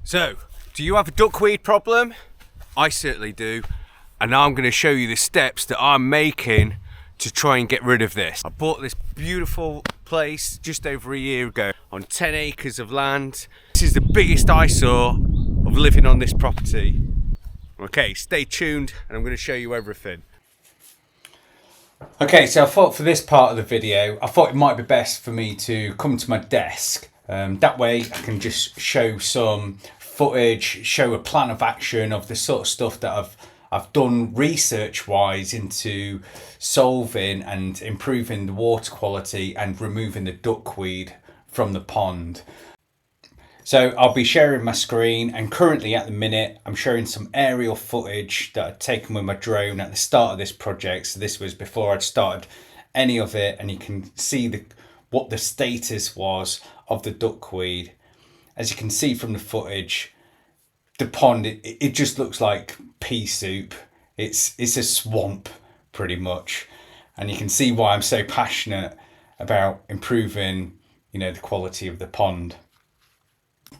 So, do you have a duckweed problem? I certainly do, and now I'm going to show you the steps that I'm making to try and get rid of this. I bought this beautiful place just over a year ago on 10 acres of land. This is the biggest eyesore of living on this property. Okay, stay tuned and I'm going to show you everything. Okay, so I thought for this part of the video, I thought it might be best for me to come to my desk. That way I can just show some footage, show a plan of action of the sort of stuff that I've done research-wise into solving and improving the water quality and removing the duckweed from the pond. So I'll be sharing my screen, and currently at the minute I'm showing some aerial footage that I'd taken with my drone at the start of this project. So this was before I'd started any of it, and you can see what the status was of the duckweed. As you can see from the footage, the pond, it just looks like pea soup. It's a swamp pretty much, and you can see why I'm so passionate about improving, the quality of the pond.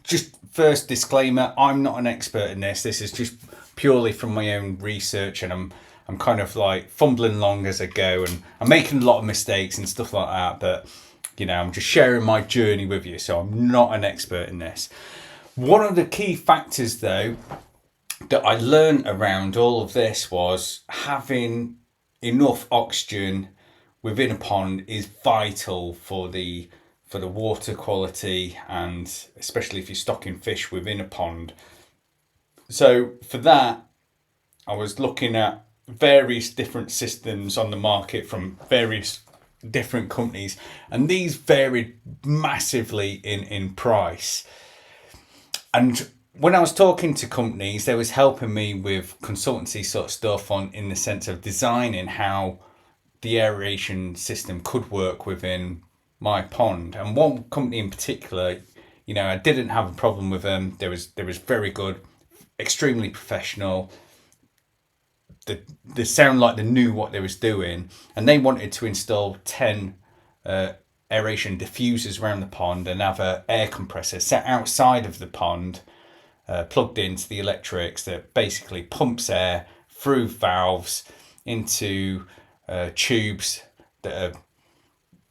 Just first disclaimer, I'm not an expert in this. This is just purely from my own research, and I'm kind of like fumbling along as I go, and I'm making a lot of mistakes and stuff like that, but I'm just sharing my journey with you, so I'm not an expert in this. One of the key factors though that I learned around all of this was having enough oxygen within a pond is vital for the water quality, and especially if you're stocking fish within a pond. So for that, I was looking at various different systems on the market from various different companies, and these varied massively in price. And when I was talking to companies, they was helping me with consultancy sort of stuff in the sense of designing how the aeration system could work within my pond. And one company in particular, I didn't have a problem with them. There was very good, extremely professional. They sound like they knew what they was doing, and they wanted to install 10 aeration diffusers around the pond and have an air compressor set outside of the pond, plugged into the electrics, that basically pumps air through valves into tubes that are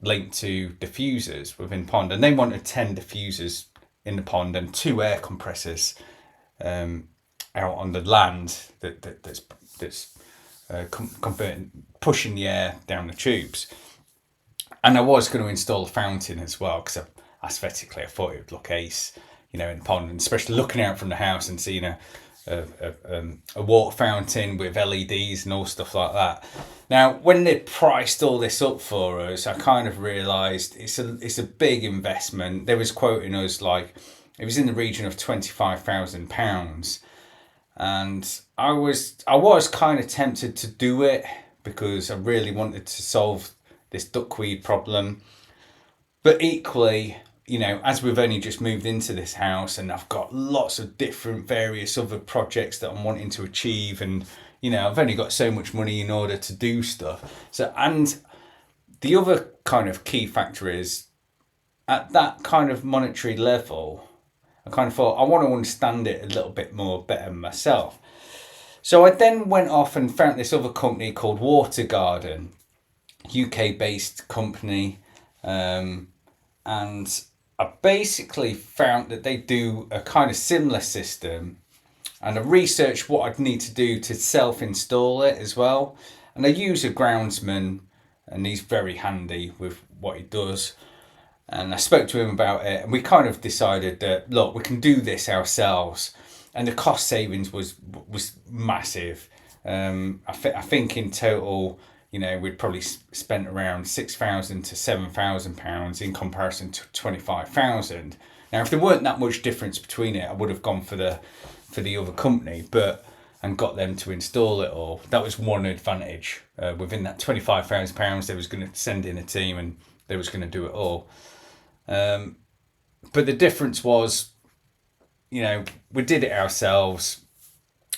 linked to diffusers within pond. And they wanted 10 diffusers in the pond and 2 air compressors out on the land that's converting, pushing the air down the tubes. And I was going to install a fountain as well, because aesthetically I thought it would look ace, in the pond, and especially looking out from the house and seeing a water fountain with LEDs and all stuff like that. Now, when they priced all this up for us, I kind of realised it's a big investment. They was quoting us like it was in the region of £25,000, and I was kind of tempted to do it because I really wanted to solve this duckweed problem. But equally, as we've only just moved into this house, and I've got lots of different various other projects that I'm wanting to achieve, and I've only got so much money in order to do stuff. So, and the other kind of key factor is at that kind of monetary level, I kind of thought I want to understand it a little bit more better myself. So I then went off and found this other company called Water Garden, UK based company, and I basically found that they do a kind of similar system, and I researched what I'd need to do to self-install it as well. And I use a groundsman, and he's very handy with what he does. And I spoke to him about it, and we kind of decided that, look, we can do this ourselves. And the cost savings was massive. I think in total, we'd probably spent around £6,000 to £7,000 in comparison to £25,000. Now, if there weren't that much difference between it, I would have gone for the other company, and got them to install it all. That was one advantage. Within that £25,000, they was going to send in a team, and they was going to do it all. But the difference was, we did it ourselves,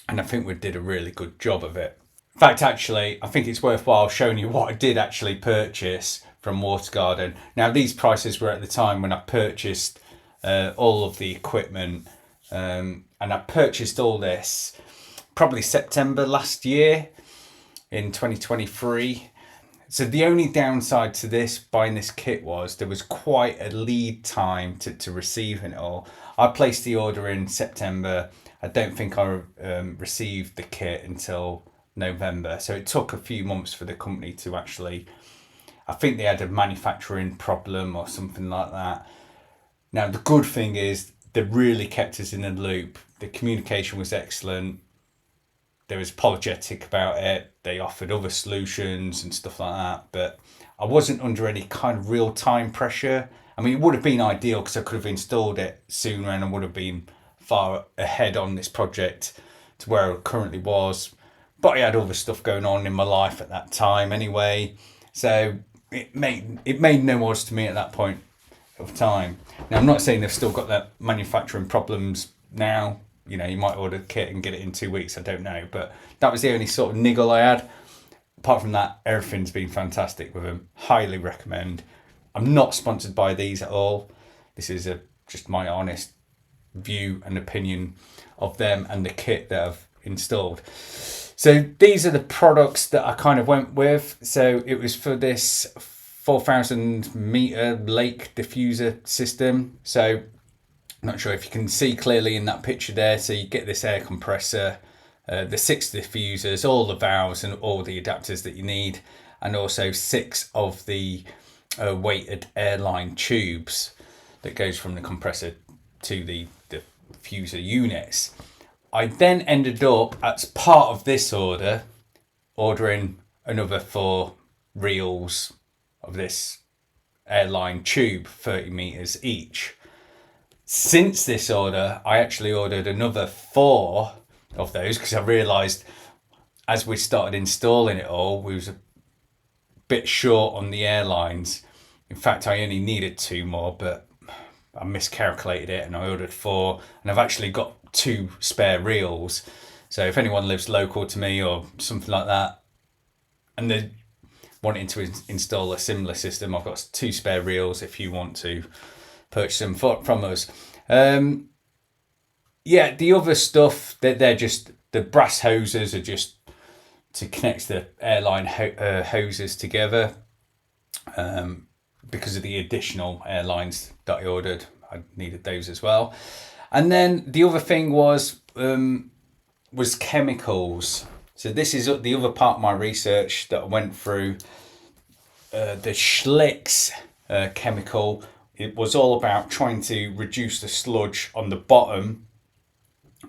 and I think we did a really good job of it. In fact, actually, I think it's worthwhile showing you what I did actually purchase from Water Garden. Now, these prices were at the time when I purchased all of the equipment and I purchased all this probably September last year in 2023. So the only downside to this, buying this kit, was there was quite a lead time to receiving it all. I placed the order in September. I don't think I received the kit until November. So it took a few months for the company to actually, I think they had a manufacturing problem or something like that. Now, the good thing is they really kept us in the loop. The communication was excellent. They was apologetic about it. They offered other solutions and stuff like that. But I wasn't under any kind of real time pressure. I mean, it would have been ideal because I could have installed it sooner and I would have been far ahead on this project to where I currently was. But I had other stuff going on in my life at that time anyway. So it made no odds to me at that point of time. Now, I'm not saying they've still got that manufacturing problems now. You know, you might order a kit and get it in 2 weeks. I don't know. But that was the only sort of niggle I had. Apart from that, everything's been fantastic with them. Highly recommend. I'm not sponsored by these at all. This is just my honest view and opinion of them and the kit that I've installed. So these are the products that I kind of went with. So it was for this 4,000 meter lake diffuser system. So I'm not sure if you can see clearly in that picture there. So you get this air compressor, the 6 diffusers, all the valves and all the adapters that you need, and also 6 of the weighted airline tubes that goes from the compressor to the diffuser units. I then ended up, as part of this order, ordering another 4 reels of this airline tube, 30 meters each. Since this order, I actually ordered another 4 of those because I realised as we started installing it all, we was a bit short on the airlines. In fact, I only needed 2 more, but I miscalculated it and I ordered 4, and I've actually got 2 spare reels. So if anyone lives local to me or something like that and they're wanting to install a similar system, I've got 2 spare reels if you want to purchase them from us. Yeah, the other stuff, they're just, the brass hoses are just to connect the airline hoses together. Because of the additional airlines that I ordered, I needed those as well. And then the other thing was chemicals. So this is the other part of my research that I went through. The Schlitz chemical. It was all about trying to reduce the sludge on the bottom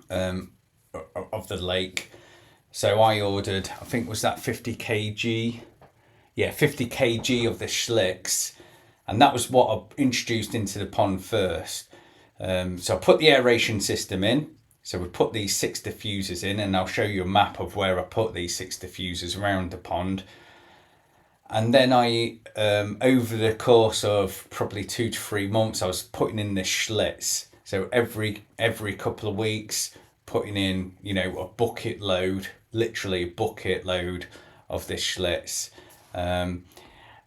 of the lake. So I ordered, I think was that 50 kg? Yeah, 50 kg of the Schlitz. And that was what I introduced into the pond first. So I put the aeration system in. So we put these 6 diffusers in, and I'll show you a map of where I put these 6 diffusers around the pond. And then I, over the course of probably 2 to 3 months, I was putting in this Schlitz. So every couple of weeks, putting in, you know, a bucket load, literally a bucket load of this Schlitz.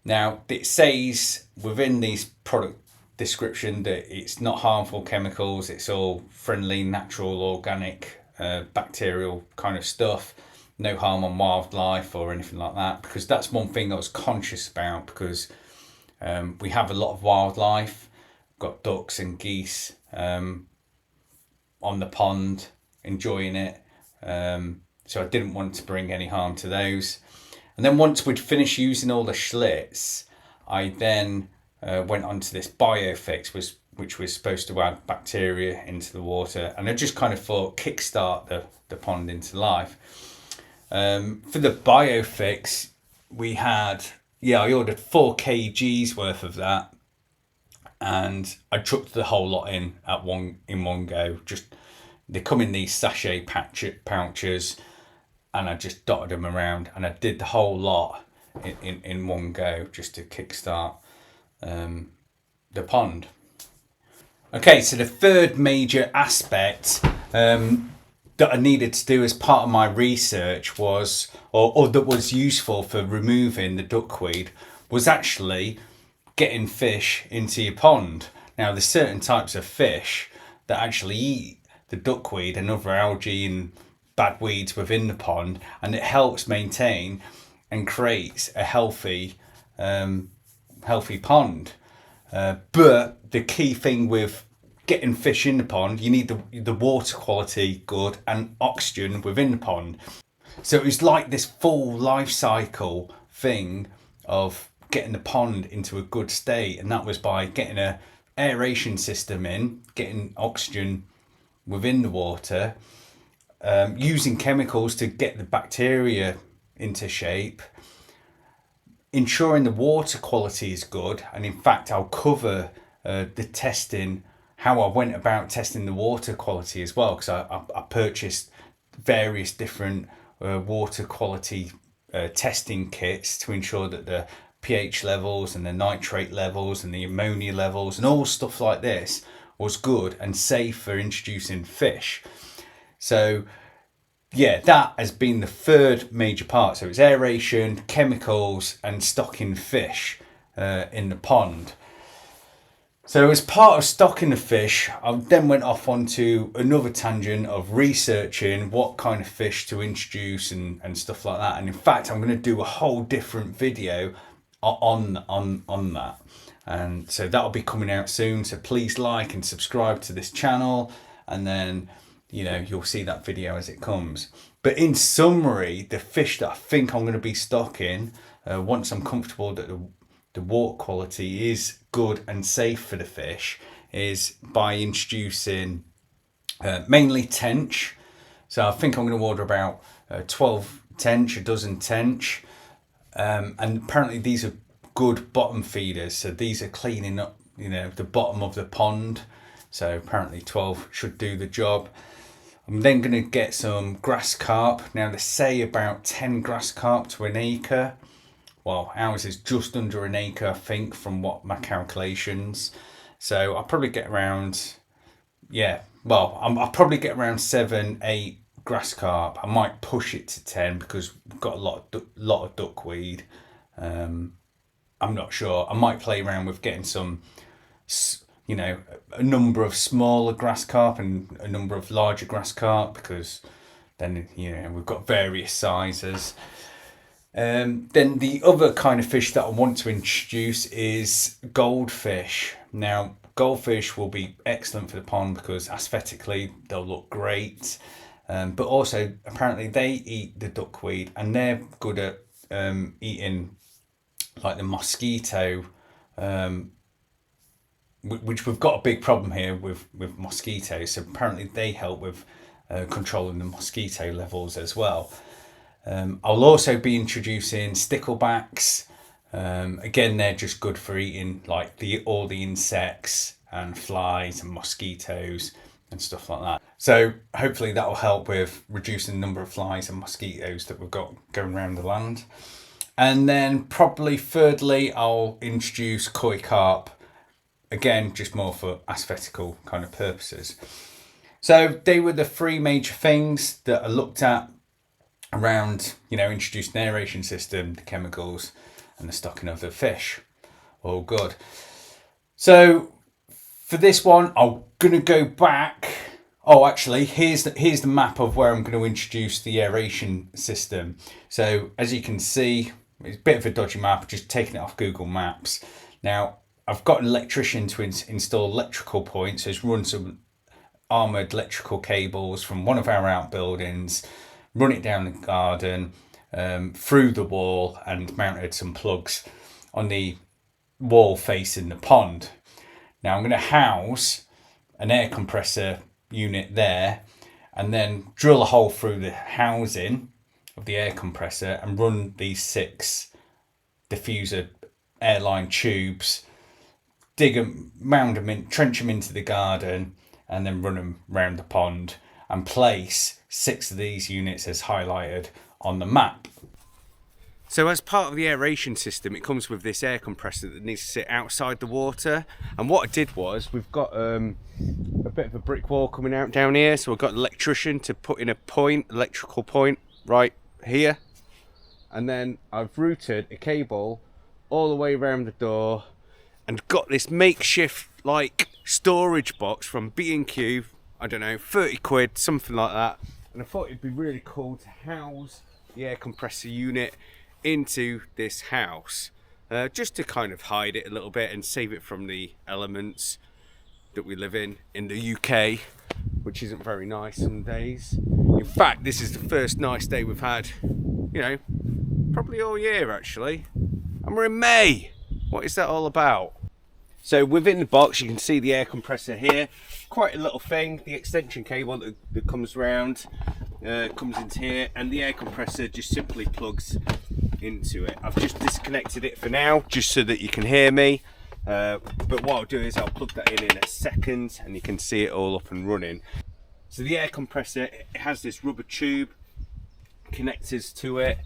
Now it says within these product description that it's not harmful chemicals, it's all friendly, natural, organic, bacterial kind of stuff. No harm on wildlife or anything like that, because that's one thing I was conscious about, because we have a lot of wildlife. We've got ducks and geese on the pond enjoying it, so I didn't want to bring any harm to those. And then once we'd finished using all the Schlitz, I then went on to this biofix, which was supposed to add bacteria into the water, and I just kind of thought kickstart the pond into life. For the biofix, we had, I ordered 4 kgs worth of that, and I chucked the whole lot in one go. Just, they come in these sachet pouches, and I just dotted them around, and I did the whole lot in one go just to kickstart the pond. Okay, so the third major aspect that I needed to do as part of my research was, or that was useful for removing the duckweed, was actually getting fish into your pond. Now, there's certain types of fish that actually eat the duckweed and other algae and bad weeds within the pond, and it helps maintain and creates a healthy pond. But the key thing with getting fish in the pond, you need the water quality good and oxygen within the pond. So it was like this full life cycle thing of getting the pond into a good state, and that was by getting a aeration system in, getting oxygen within the water, using chemicals to get the bacteria into shape, ensuring the water quality is good. And in fact, I'll cover the testing, how I went about testing the water quality as well, because I purchased various different water quality testing kits to ensure that the pH levels and the nitrate levels and the ammonia levels and all stuff like this was good and safe for introducing fish. So yeah, that has been the third major part. So it's aeration, chemicals, and stocking fish in the pond. So as part of stocking the fish, I then went off onto another tangent of researching what kind of fish to introduce and stuff like that. And in fact, I'm going to do a whole different video on that. And so that'll be coming out soon. So please like and subscribe to this channel, and then you'll see that video as it comes. But in summary, the fish that I think I'm going to be stocking, once I'm comfortable that the water quality is good and safe for the fish, is by introducing mainly tench. So I think I'm going to order about 12 tench, a dozen tench. And apparently these are good bottom feeders. So these are cleaning up, the bottom of the pond. So apparently 12 should do the job. I'm then going to get some grass carp. Now they say about 10 grass carp to an acre. Well, ours is just under an acre, I think, from what my calculations. So I'll probably get around, I'll probably get around 7, 8 grass carp. I might push it to 10 because we've got a lot of duckweed. I'm not sure. I might play around with getting some, a number of smaller grass carp and a number of larger grass carp, because then, we've got various sizes. Then the other kind of fish that I want to introduce is goldfish. Now, goldfish will be excellent for the pond because aesthetically they'll look great. But also, apparently they eat the duckweed and they're good at eating like the mosquito, which we've got a big problem here with mosquitoes. So apparently they help with controlling the mosquito levels as well. I'll also be introducing sticklebacks. Again, they're just good for eating like all the insects and flies and mosquitoes and stuff like that. So hopefully that will help with reducing the number of flies and mosquitoes that we've got going around the land. And then probably thirdly, I'll introduce koi carp. Again, just more for aesthetical kind of purposes. So they were the three major things that I looked at around, introducing an aeration system, the chemicals, and the stocking of the fish. All good. So for this one, I'm going to go back. Oh, actually, here's the map of where I'm going to introduce the aeration system. So as you can see, it's a bit of a dodgy map, just taking it off Google Maps. Now, I've got an electrician to install electrical points. So it's run some armoured electrical cables from one of our outbuildings, run it down the garden, through the wall, and mounted some plugs on the wall facing the pond. Now I'm going to house an air compressor unit there, and then drill a hole through the housing of the air compressor and run these 6 diffuser airline tubes, dig them, mound them in, trench them into the garden, and then run them round the pond and place 6 of these units as highlighted on the map. So as part of the aeration system, it comes with this air compressor that needs to sit outside the water. And what I did was, we've got a bit of a brick wall coming out down here. So I've got an electrician to put in a electrical point right here. And then I've routed a cable all the way around the door and got this makeshift like storage box from B&Q. I don't know, 30 quid, something like that. And I thought it'd be really cool to house the air compressor unit into this house, just to kind of hide it a little bit and save it from the elements that we live in the UK, which isn't very nice some days. In fact, this is the first nice day we've had, you know, probably all year actually. And we're in May. What is that all about? So within the box you can see the air compressor here. Quite a little thing. The extension cable that comes round comes into here, and the air compressor just simply plugs into it. I've just disconnected it for now just so that you can hear me. But what I'll do is I'll plug that in a second and you can see it all up and running. So the air compressor, it has this rubber tube connectors to it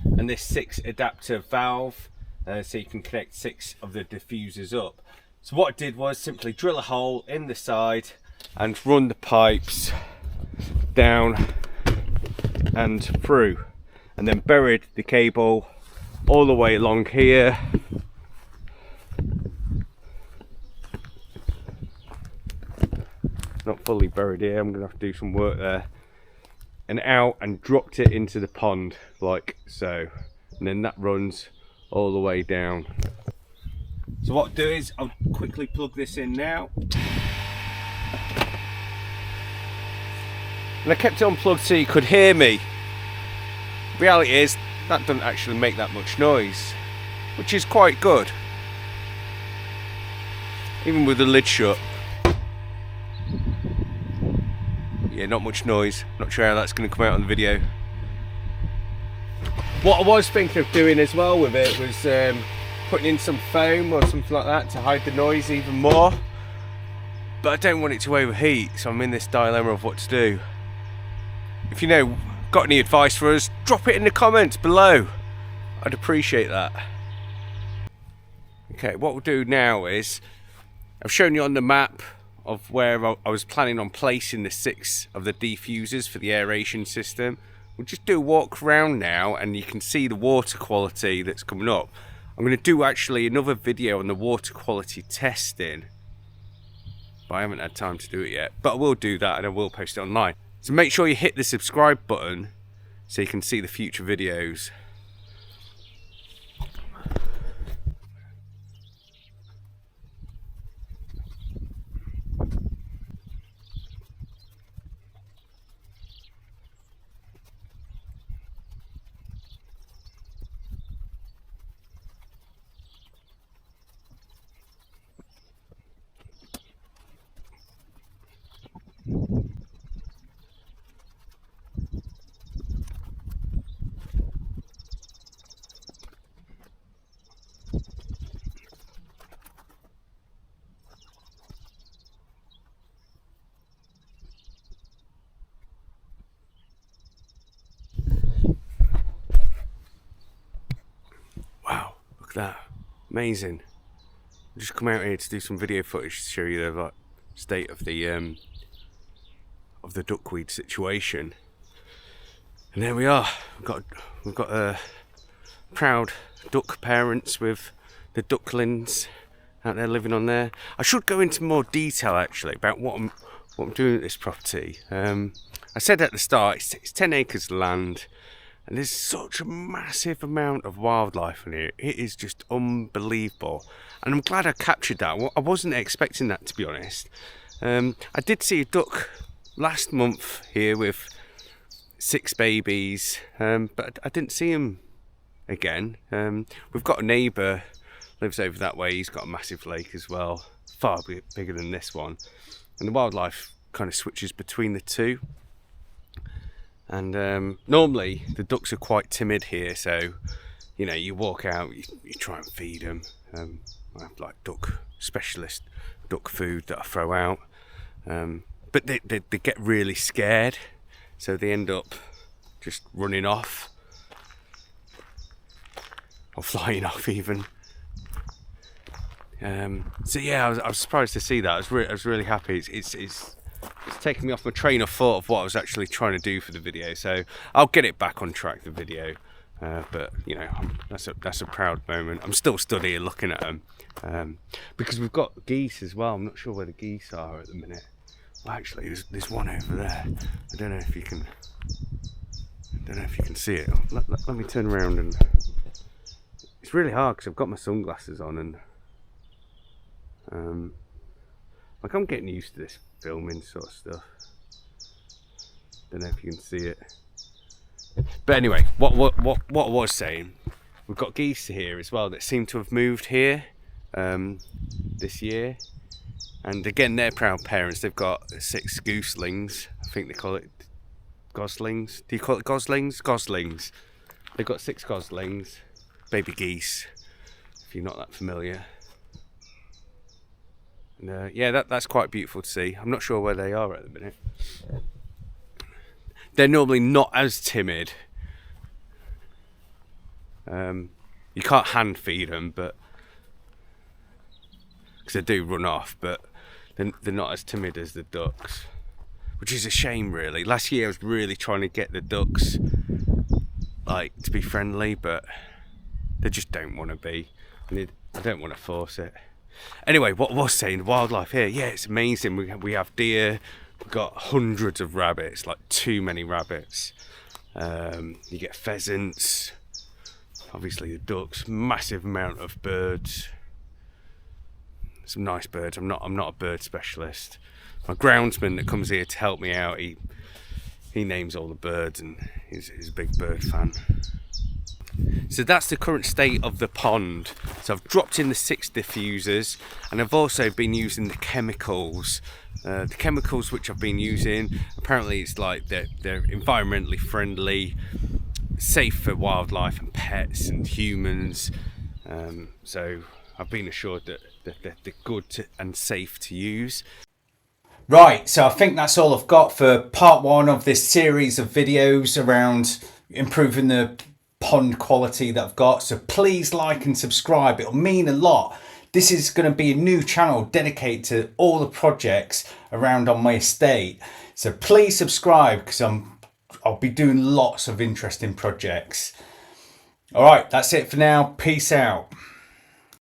and this 6 adapter valve, so you can connect 6 of the diffusers up. So what I did was simply drill a hole in the side and run the pipes down and through, and then buried the cable all the way along here. Not fully buried here, I'm gonna have to do some work there, and out, and dropped it into the pond like so, and then that runs all the way down. So what I'll do is I'll quickly plug this in now, and I kept it unplugged so you could hear me. Reality is that doesn't actually make that much noise, which is quite good, even with the lid shut. Yeah, not much noise. Not sure how that's going to come out on the video. What I was thinking of doing as well with it was putting in some foam or something like that to hide the noise even more. But I don't want it to overheat, so I'm in this dilemma of what to do. If you know, got any advice for us, drop it in the comments below. I'd appreciate that. Okay, what we'll do now is, I've shown you on the map of where I was planning on placing the 6 of the diffusers for the aeration system. We'll just do a walk around now and you can see the water quality that's coming up. I'm going to do actually another video on the water quality testing, but I haven't had time to do it yet. But I will do that and I will post it online. So make sure you hit the subscribe button so you can see the future videos. That amazing. I just come out here to do some video footage to show you the state of the duckweed situation, and there we are. We've got proud duck parents with the ducklings out there living on there. I should go into more detail actually about what I'm doing at this property. I said at the start it's 10 acres of land. And there's such a massive amount of wildlife in here. It is just unbelievable. And I'm glad I captured that. I wasn't expecting that, to be honest. I did see a duck last month here with 6 babies, but I didn't see him again. We've got a neighbour, lives over that way. He's got a massive lake as well, far bigger than this one. And the wildlife kind of switches between the two. And normally the ducks are quite timid here, so you know, you walk out, you try and feed them. I have like specialist duck food that I throw out, but they get really scared, so they end up just running off or flying off even. So yeah, I was surprised to see that. I was really happy. It's taken me off my train of thought of what I was actually trying to do for the video, so I'll get it back on track, the video. But you know, that's a proud moment. I'm still stood here looking at them, because we've got geese as well. I'm not sure where the geese are at the minute, Well, actually, there's one over there. I don't know if you can see it. Let me turn around, and it's really hard because I've got my sunglasses on, and like I'm getting used to this filming sort of stuff. Don't know if you can see it. But anyway, what I was saying, we've got geese here as well that seem to have moved here this year. And again, they're proud parents. They've got 6 gooselings. I think they call it goslings. Do you call it goslings? Goslings. They've got 6 goslings, baby geese, if you're not that familiar. And yeah, that's quite beautiful to see. I'm not sure where they are at the minute. They're normally not as timid. You can't hand feed them, but because they do run off, but they're not as timid as the ducks, which is a shame, really. Last year I was really trying to get the ducks like to be friendly, but they just don't want to be. I don't want to force it. Anyway, what I was saying, wildlife here, yeah, it's amazing. We have deer. We've got hundreds of rabbits, like too many rabbits. You get pheasants, obviously the ducks, massive amount of birds. Some nice birds. I'm not a bird specialist. My groundsman that comes here to help me out, he names all the birds, and he's a big bird fan. So that's the current state of the pond. So I've dropped in the 6 diffusers, and I've also been using the chemicals. The chemicals which I've been using, apparently it's like they're environmentally friendly, safe for wildlife and pets and humans. So I've been assured that they're good and safe to use. Right, so I think that's all I've got for part 1 of this series of videos around improving the pond quality that I've got. So please like and subscribe, it'll mean a lot. This is going to be a new channel dedicated to all the projects around on my estate. So please subscribe, because I'll be doing lots of interesting projects. All right, that's it for now. Peace out.